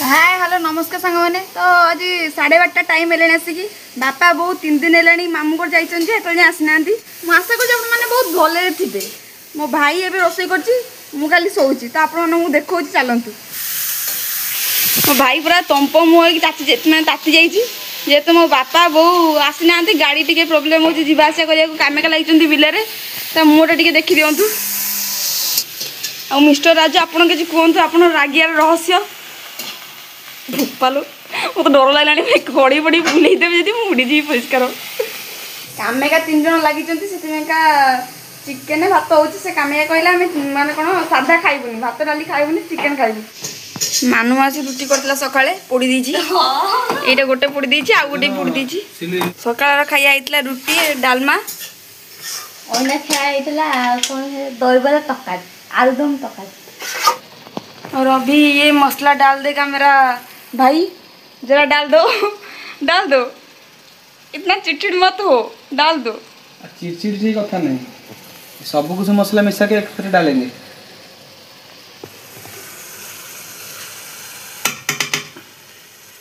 Hi hello नमस्कार सांग मैंने तो आज 12:30 टाइम है आसिक बापा बो 3 दिन है मामू को जाते आसीना आशा कर मैंने बहुत भले थे मो भाई एवं रोसे कर शोची तो आप देखा चलतु मो भाई पूरा तंप मुँह ताती जाइए जेहेतु मो बापा बो आसीना गाड़ी टी प्रोब्लेम हो जावास कमेका लगी बिलरे तो मुँहटा टी देखी दिंतु आ मिस्टर राजू आपड़ किसी कहतु आप रागियार रहस्य भूपालो वो तो डर लगे खड़ी पड़ी बुलेदेवी जी मुड़ीजी परिष्कार कामेका 3 जन लगी चिकेन भात हो कामेका कहला माने कौन साधा खाइबुनि भात डाली खाइबुनि चिकेन खाइबु मानु मासी रुटी करतला सकाळे पोड़ी दीजी एटा गोटे पोड़ी दीजी आ गोटे पोड़ी दीजी सकाळ खाया आइतला रुटी डालमा ओना खाया आइतला कोन दरबार तकात आलूदम तकात और अभी ये मसला डाल देगा मेरा भाई जरा डाल दो इतना चिड़चिड़ मत हो डाल दो चिड़चिड़ की कथा नहीं सब कुछ मसला मिसा के एक साथ डालेंगे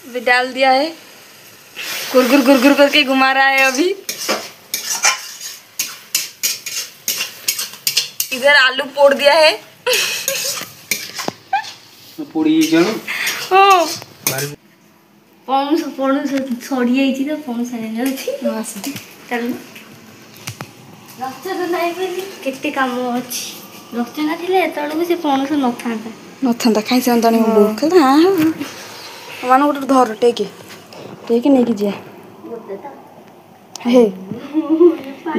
अभी डाल दिया है गुरगुर करके घुमा रहा है अभी इधर आलू पोड़ दिया है पोड़ी जण ओ पौनुस सड़ी जाइए तो पौनुस आसी चल रक्ष तो नहीं बोली केते काम अच्छी रक्ष ना थे एतबू से पौनुस नथा खाई सानी मो बोल हाँ मान गोटे धर टेके नहीं जा हे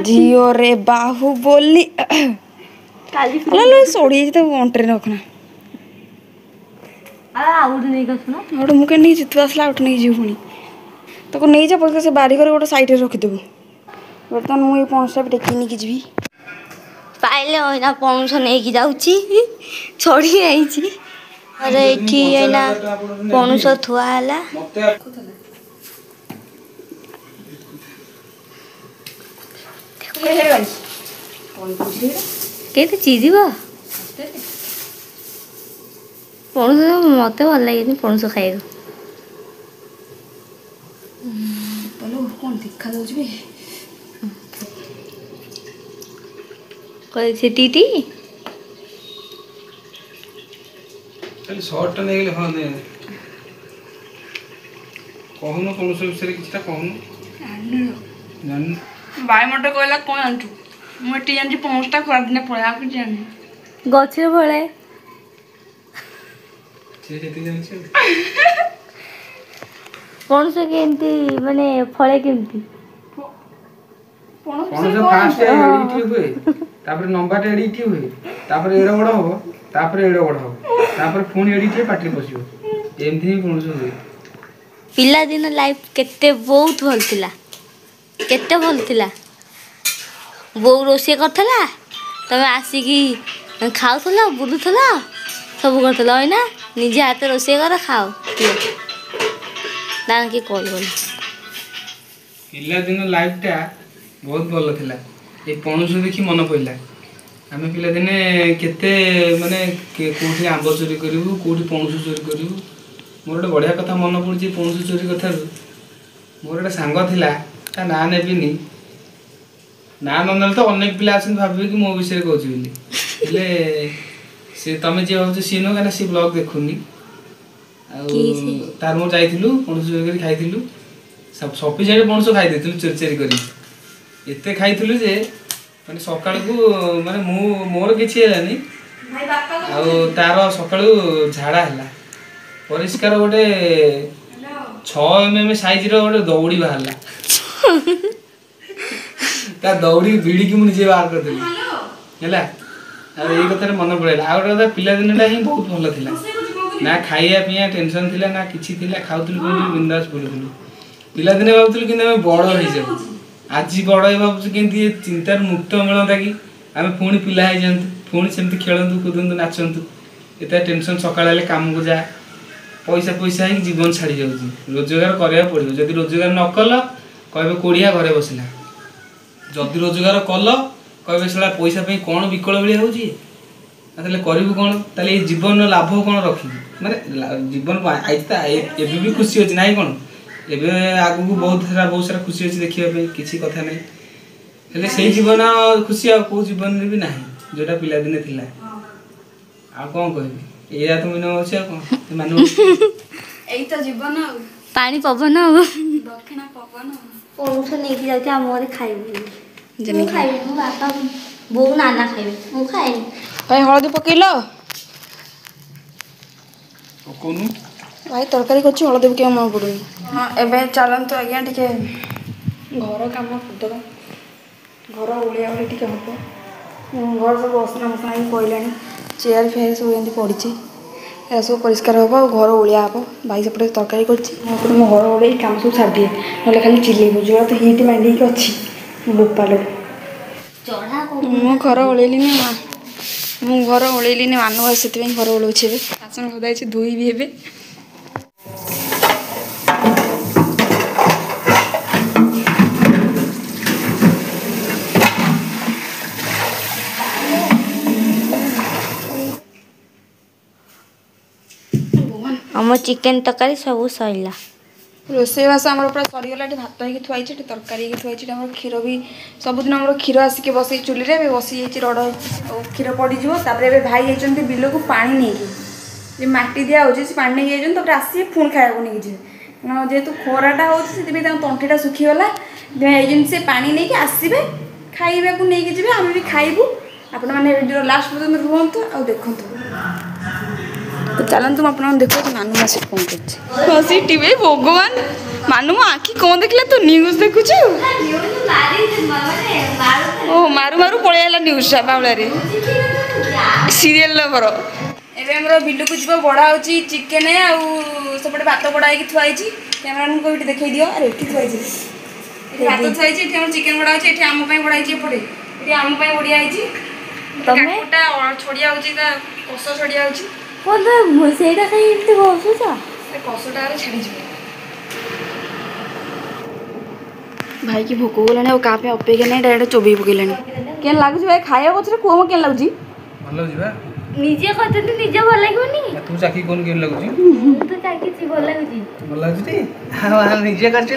झीओ रे बाहु बोली सड़ी जाइए तो अंटरे रखना गोटे मुझे नहीं तू आसला आउट नहीं जीव पुणी तो नहीं जा पड़े से बारिकर गोटे साइड रखिदेबू बर्तमान मुझे पौंसटा भी टेक नहीं जी पाइले ओना पौनुस नहीं जाऊँगी छड़ी आई अरे ये पौनुस थुआ है के चीज पौनुस मत भल लगे पौनुस खाइए कौन देखा दे से टीटी चल शॉर्ट नहीं गेले हां ने कहनु पौनुस विषय किछटा कहनु जान भाई मटे कहला कौन जानतु मुझे जानी पौंसटा खरा दिन पड़ा कि जानी गछे भले पौनुस केमती माने फले केमती पौनुस फास्ट एडिटी हुए तापर नंबर एडिटी हुए तापर एडो बड़ हो तापर एडो बड़ हो तापर फोन एडिट पाटी पसियो एमथि ही पौनुस हुए पिला दिन लाइफ केते बहुत भल थिला केते भल थिला बो रोसे करथला तमे आसिकी खाउथला बुलुथला सब करथला होइना निजे हाथ रोसे कर खाओ दान की कॉल बोल पिला दिन लाइफ टा बहुत भल थिला ए पौनुस देखि मन पइला आमे पिला दिने केते माने कोठी आंब चोरी करिवु कोठी पौनुस चोरी करिवु मोर एक बढ़िया कथा मन पड़ुची पौनुस चोरी कथा मोर एक सांग थिला ता ना नेबिनी ना ननल तो अनेक पिला आछन भाबे कि मो विषय कहउची बिली हेले से तमे जे भाबछ सीनो काना सी ब्लॉग देखुनी आ तार मो जाइथिलु पौनुस चोरी करी खाइथिलु सब सफिशिएंट पौनुस खाइ देथिलु चोरी चोरी करी एते खाइथिलु जे माने सकाळ को माने मोर किछि हेलानी आ तार सकाळु झाडा हला परिष्कार गोटे 6 mm साइज रो गोटे दौड़ी बाहरला ता दौड़ी बीड़ी की मुझे बाहर कर देली हैला आ ए कथा मन पड़ेला आ गोटे पिला दिनटा ही बहुत भलो थिला ना खाइया पिया टेंशन थिला ना किछि थिला खाउथुल कोन बिंदास पडुथुल पिला दिने भाबुथुल कि हम बड़ होई जाऊ आज बड़ होई भाबुछ केंती चिंतार मुक्त मिलता कि आमे पुणी पिला हो जांतु पुणी सेमती खेलंतु कूदंतु नाचंतु एता टेंशन सकाळ ले काम को जा पैसा पैसा ही जीवन छाड़ी जाउची रोजगार करया पड़ियो जदि रोजगार न कल कहबे कोड़िया घरे बसिला जदि रोजगार कल कहबे सला पैसा पे कोन विकल बिलिया होची ତାହେଲେ କରିବୁ କ'ଣ? ତାହେଲେ ଏଇ ଜୀବନର ଲାଭ କ'ଣ ରଖିବୁ? ମାନେ ଜୀବନ ଏବେ ବି ଖୁସି ଅଛି ନାହିଁ କ'ଣ? ଏବେ ଆଗକୁ ବହୁତ ସାରା ଖୁସି ଅଛି ଦେଖିବା ପାଇଁ, କିଛି କଥା ନାହିଁ। ହେଲେ ସେଇ ଜୀବନ ଖୁସି ଆଉ କେଉଁ ଜୀବନରେ ବି ନାହିଁ ଯେଉଁଟା ପିଲାଦିନେ ଥିଲା। ଆଉ କ'ଣ କହିବି, ଏଇଆ ତ ମିନ ଅଛି ଆଉ କ'ଣ ମାନେ ଏଇ ତ ଜୀବନ ଆଉ ପାଣି ପବନ ଆଉ ଦକ୍ଷିଣ ପବନ। ପଣସ ନେଇକି ଯାଉଛି ଆମ ଘରେ ଖାଇବି। ମୁଁ ଖାଇବି, ମୋ ବାପା ବୋଉ ନାନା ଖାଇବେ, ମୁଁ ଖାଇବି। ଭାଇ ହଳଦୀ ପକେଇଲ? ପକଉନୁ। ଭାଇ ତରକାରୀ କରୁଛି, ହଳଦୀ ପକେଇବା ମନେ ପଡ଼ୁନି। ହଁ ଏବେ ଚାଲନ୍ତୁ ଆଜ୍ଞା ଟିକେ ଘର କାମ କରିଦେବା। ଘର ଓଳିଆ ଓଳି ଟିକେ ହେବ। ଘର ସବୁ ଅସନା ମସନା ହେଇକି ପଡ଼ିଲାଣି, ଚେୟାର ଫେୟାର ସବୁ ଏମିତି ପଡ଼ିଛି, ଏହା ସବୁ ପରିଷ୍କାର ହେବ ଆଉ ଘର ଓଳିଆ ହେବ। ଭାଇ ସେପଟେ ତରକାରୀ କରୁଛି, ମୁଁ ଏପଟେ ମୋ ଘର ଓଳେଇ କାମ ସବୁ ଛାଡ଼ିଦିଏ, ନହେଲେ ଖାଲି ଚିଲେଇବ। ଯୋଉଟା ତ ହିଟ୍ ମାଣ୍ଡିକି ଅଛି ବୋପାଲୋ। ମୁଁ ଘର ଓଳେଇଲିନି ମାନୁ ଭାଇ, ସେଥିପାଇଁ ଘର ଓଳଉଛି। ଏବେ ବାସନ ଖଦା ହେଇଛି, ଧୋଇବି ଏବେ। ଆମ ଚିକେନ୍ ତରକାରୀ ସବୁ ସରିଲା। ରୋଷେଇବାସ ଆମର ପୁରା ସରିଗଲା। ଏଠି ଭାତ ହେଇକି ଥୁଆ ହେଇଛି, ଏଠି ତରକାରୀ ହେଇକି ଥୁଆ ହେଇଛି। ଏଠି ଆମର କ୍ଷୀର ବି ସବୁଦିନ ଆମର କ୍ଷୀର ଆସିକି ବସେଇ ଚୁଲିରେ ଏବେ ବସିଯାଇଛି, ରଡ଼ ଆଉ କ୍ଷୀର ପଡ଼ିଯିବ। ତାପରେ ଏବେ ଭାଇ ଯାଇଛନ୍ତି ବିଲକୁ ପାଣି ନେଇକି, ଯେ ମାଟି ଦିଆହେଉଛି ସେ ପାଣି ନେଇକି ଯାଇଛନ୍ତି। ତାପରେ ଆସିବେ ପୁଣି ଖାଇବାକୁ ନେଇକି ଯିବେ, କାରଣ ଯେହେତୁ ଖରାଟା ହେଉଛି ସେଥିପାଇଁ ତାଙ୍କ ତଣ୍ଟିଟା ଶୁଖିଗଲା। ସେଥିପାଇଁ ଯାଇଛନ୍ତି ସେ ପାଣି ନେଇକି ଆସିବେ, ଖାଇବାକୁ ନେଇକି ଯିବେ, ଆମେ ବି ଖାଇବୁ। ଆପଣମାନେ ଭିଡ଼ିଓ ଲାଷ୍ଟ ପର୍ଯ୍ୟନ୍ତ ରୁହନ୍ତୁ ଆଉ ଦେଖନ୍ତୁ। ତ ଚାଲନ୍ତୁ ମୁଁ ଆପଣଙ୍କୁ ଦେଖୁଛି ମାନୁ ମାସି କ'ଣ କରୁଛି। ବସିଟିବେ ଭଗବାନ, ମାନୁ ମୋ ଆଖି କ'ଣ ଦେଖିଲା? ତୁ ନ୍ୟୁଜ୍ ଦେଖୁଛୁ? ଓ ମାରୁ ମାରୁ ପଳେଇ ଆସିଲା ନ୍ୟୁଜ୍ଟା ବାଉଳାରେ, ସିରିଏଲ୍ ଲଭର। ଏବେ ଆମର ବିଲକୁ ଯିବ, ବଢ଼ା ହେଉଛି ଚିକେନ୍ ଆଉ ସେପଟେ ଭାତ ବଢ଼ା ହେଇକି ଥୁଆ ହେଇଛି। କ୍ୟାମେରାମ୍ୟାନ୍କୁ ଏଠି ଦେଖେଇ ଦିଅ। ଆରେ ଏଠି ଥୁଆ ହେଇଛି, ଏଠି ଭାତ ଥୁଆ ହେଇଛି, ଏଠି ଆମର ଚିକେନ୍ ବଢ଼ା ହେଉଛି, ଏଠି ଆମ ପାଇଁ ବଢ଼ା ହେଇଛି, ଏପଟେ ଏଠି ଆମ ପାଇଁ ବଢ଼ିଆ ହେଇଛି। କାକୁଟା ଛଡ଼ିଆ ହେଉଛି, ତା କଷ ଛଡ଼ିଆ ହେଉଛି। ସେଇଟା କାହିଁ ଏମିତି ବସୁଛ? ସେ କଷଟା ଛାଡ଼ିଯିବ। ଭାଇକି ଭୋକ ଗଲାଣି, ଆଉ କାହା ପାଇଁ ଅପେକ୍ଷା ନାହିଁ, ଡାଇରେକ୍ଟ ଚୋବେଇ ପକେଇଲାଣି। କେନ୍ ଲାଗୁଛି ଭାଇ ଖାଇବା ପଛରେ କୁହ, କେନ୍ ଲାଗୁଛି? ଭଲ ଯିବା ନିଜେ କହିଛନ୍ତି ନିଜେ ଭଲ ଲାଗିବନି? ତୁ ଚାକି କ'ଣ କେମିତି ଲାଗୁଛି? ମୁଁ ତ ଚାକିଛି, ଭଲ ଲାଗୁଛି। ଭଲ ଲାଗୁଛି ନିଜେ କରିଛି।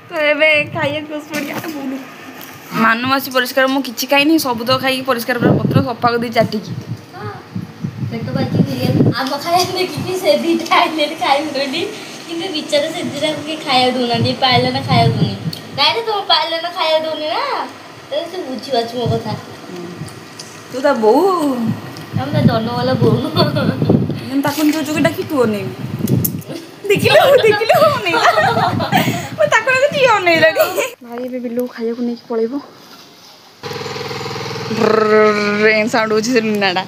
ତ ଏବେ ଖାଇବାକୁ ବୁଲୁ ମାନୁ ମାସି ପରିଷ୍କାର, ମୁଁ କିଛି ଖାଇନି, ସବୁ ତ ଖାଇକି ପରିଷ୍କାର ପୁରା ପତ୍ର ସଫା କରିଦେଇ ଚାଟିକି। ପେଟ ବାକି ଆମ ଖାଇବା ଦେଖିକି ସେ ଦୁଇଟା ଆଇଲେ ଖାଇବୁନି, କିନ୍ତୁ ବିଚାର ସେ ଦୁଇଟା କିଏ ଖାଇବାକୁ ଦେଉନାହାନ୍ତି। ପାଇଲେ ନା ଖାଇବାକୁ ଦେଉନି, ନାଇଁ ତୁମ ପାଇଲେ ନା ଖାଇବାକୁ ଦେଉନି ନା, ତୁ ବୁଝିପାରୁଛୁ ମୋ କଥା। ତୁ ତା ବୋଉ, ଆମେ ତା ଦନ ବାଲା ବୋଉ, ତାକୁ ନିଜ ଯୋଗ ଡାକି ତୁ ଅନେଇବୁ। ଦେଖିଲୁ ତାକୁ ଝିଅ ଅନେଇଲାଣି। ଭାଇ ଏବେ ବିଲକୁ ଖାଇବାକୁ ନେଇକି ପଳେଇବ। ସାଉଣ୍ଡ ହେଉଛି ସେ ଲୁନାଟା।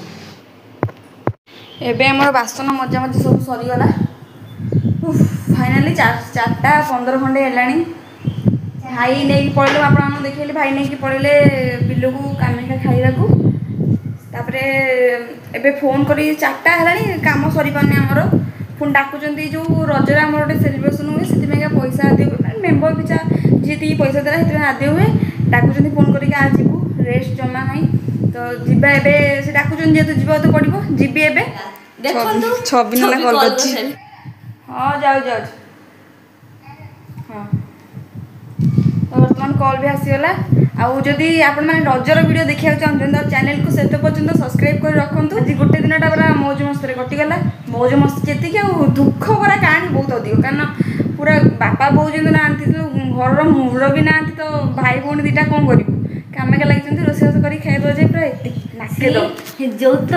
ଏବେ ଆମର ବାସନ ମଜାମଜି ସବୁ ସରିଗଲା। ଫାଇନାଲି 4:15 ଖଣ୍ଡେ ହେଲାଣି। ଭାଇ ନେଇକି ପଳେଇଲେ, ଆପଣମାନଙ୍କୁ ଦେଖେଇଲି, ଭାଇ ନେଇକି ପଳେଇଲେ ବିଲକୁ କାମିକା ଖାଇବାକୁ। ତାପରେ ଏବେ ଫୋନ୍ କରି 4ଟା ହେଲାଣି, କାମ ସରିପାରୁନି ଆମର। ପୁଣି ଡାକୁଛନ୍ତି, ଯେଉଁ ରଜରେ ଆମର ଗୋଟେ ସେଲିବ୍ରେସନ୍ ହୁଏ, ସେଥିପାଇଁକା ପଇସା ଆଦି ହୁଏ, ମାନେ ମେମ୍ବର ପିଛା ଯେତିକି ପଇସା ଦେଲା ସେଥିପାଇଁ ଆଦି ହୁଏ। ଡାକୁଛନ୍ତି ଫୋନ୍ କରିକି, ଯିବୁ, ରେଷ୍ଟ ଜମା ନାହିଁ। ତ ଯିବା ଏବେ, ସେ ଡାକୁଛନ୍ତି ଯେହେତୁ ଯିବାକୁ ତ ପଡ଼ିବ। ଯିବି ଏବେ। ଦେଖନ୍ତୁ 6 କଲ୍ କରିଛି। ହଁ ଯାଉଛି। ହଁ ତ ବର୍ତ୍ତମାନ କଲ୍ ବି ଆସିଗଲା। ଆଉ ଯଦି ଆପଣମାନେ ରଜର ଭିଡ଼ିଓ ଦେଖିବାକୁ ଚାହୁଁଛନ୍ତି, ତ ଚ୍ୟାନେଲକୁ ସେତେ ପର୍ଯ୍ୟନ୍ତ ସବସ୍କ୍ରାଇବ୍ କରି ରଖନ୍ତୁ। ଆଜି ଗୋଟେ ଦିନଟା ପୁରା ମୌଜ ମସ୍ତିରେ କଟିଗଲା। ମୌଜ ମସ୍ତି ଯେତିକି, ଆଉ ଦୁଃଖ ଭରା କାହାଣୀ ବହୁତ ଅଧିକ, କାରଣ ପୁରା ବାପା ବୋଉ ଯେମିତି ନାହାନ୍ତି, ତ ଘରର ମୁହୂର୍ତ୍ତ ବି ନାହାନ୍ତି, ତ ଭାଇ ଭଉଣୀ ଦୁଇଟା କ'ଣ କରିବୁ? କାମେକା ଲାଗିଛନ୍ତି, ରୋଷେଇବାସ କରି ଖାଇବା ଯାଇ ପୁରା ଏତିକି ନାକେ ଦବ। ଯୋଉ ତ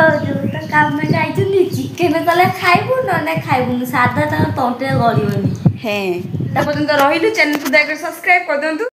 କାମେ ଯାଇଛନ୍ତି, ଚିକେନ୍ କଲେ ଖାଇବୁ, ନହେଲେ ଖାଇବୁନି, ସାଧା ତାଙ୍କ ତଣ୍ଟିରେ ଗଳିବନି। ହେଁ, ତା ପର୍ଯ୍ୟନ୍ତ ରହିଲୁ। ଚ୍ୟାନେଲକୁ ଦୟାକରି ସବସ୍କ୍ରାଇବ୍ କରିଦିଅନ୍ତୁ।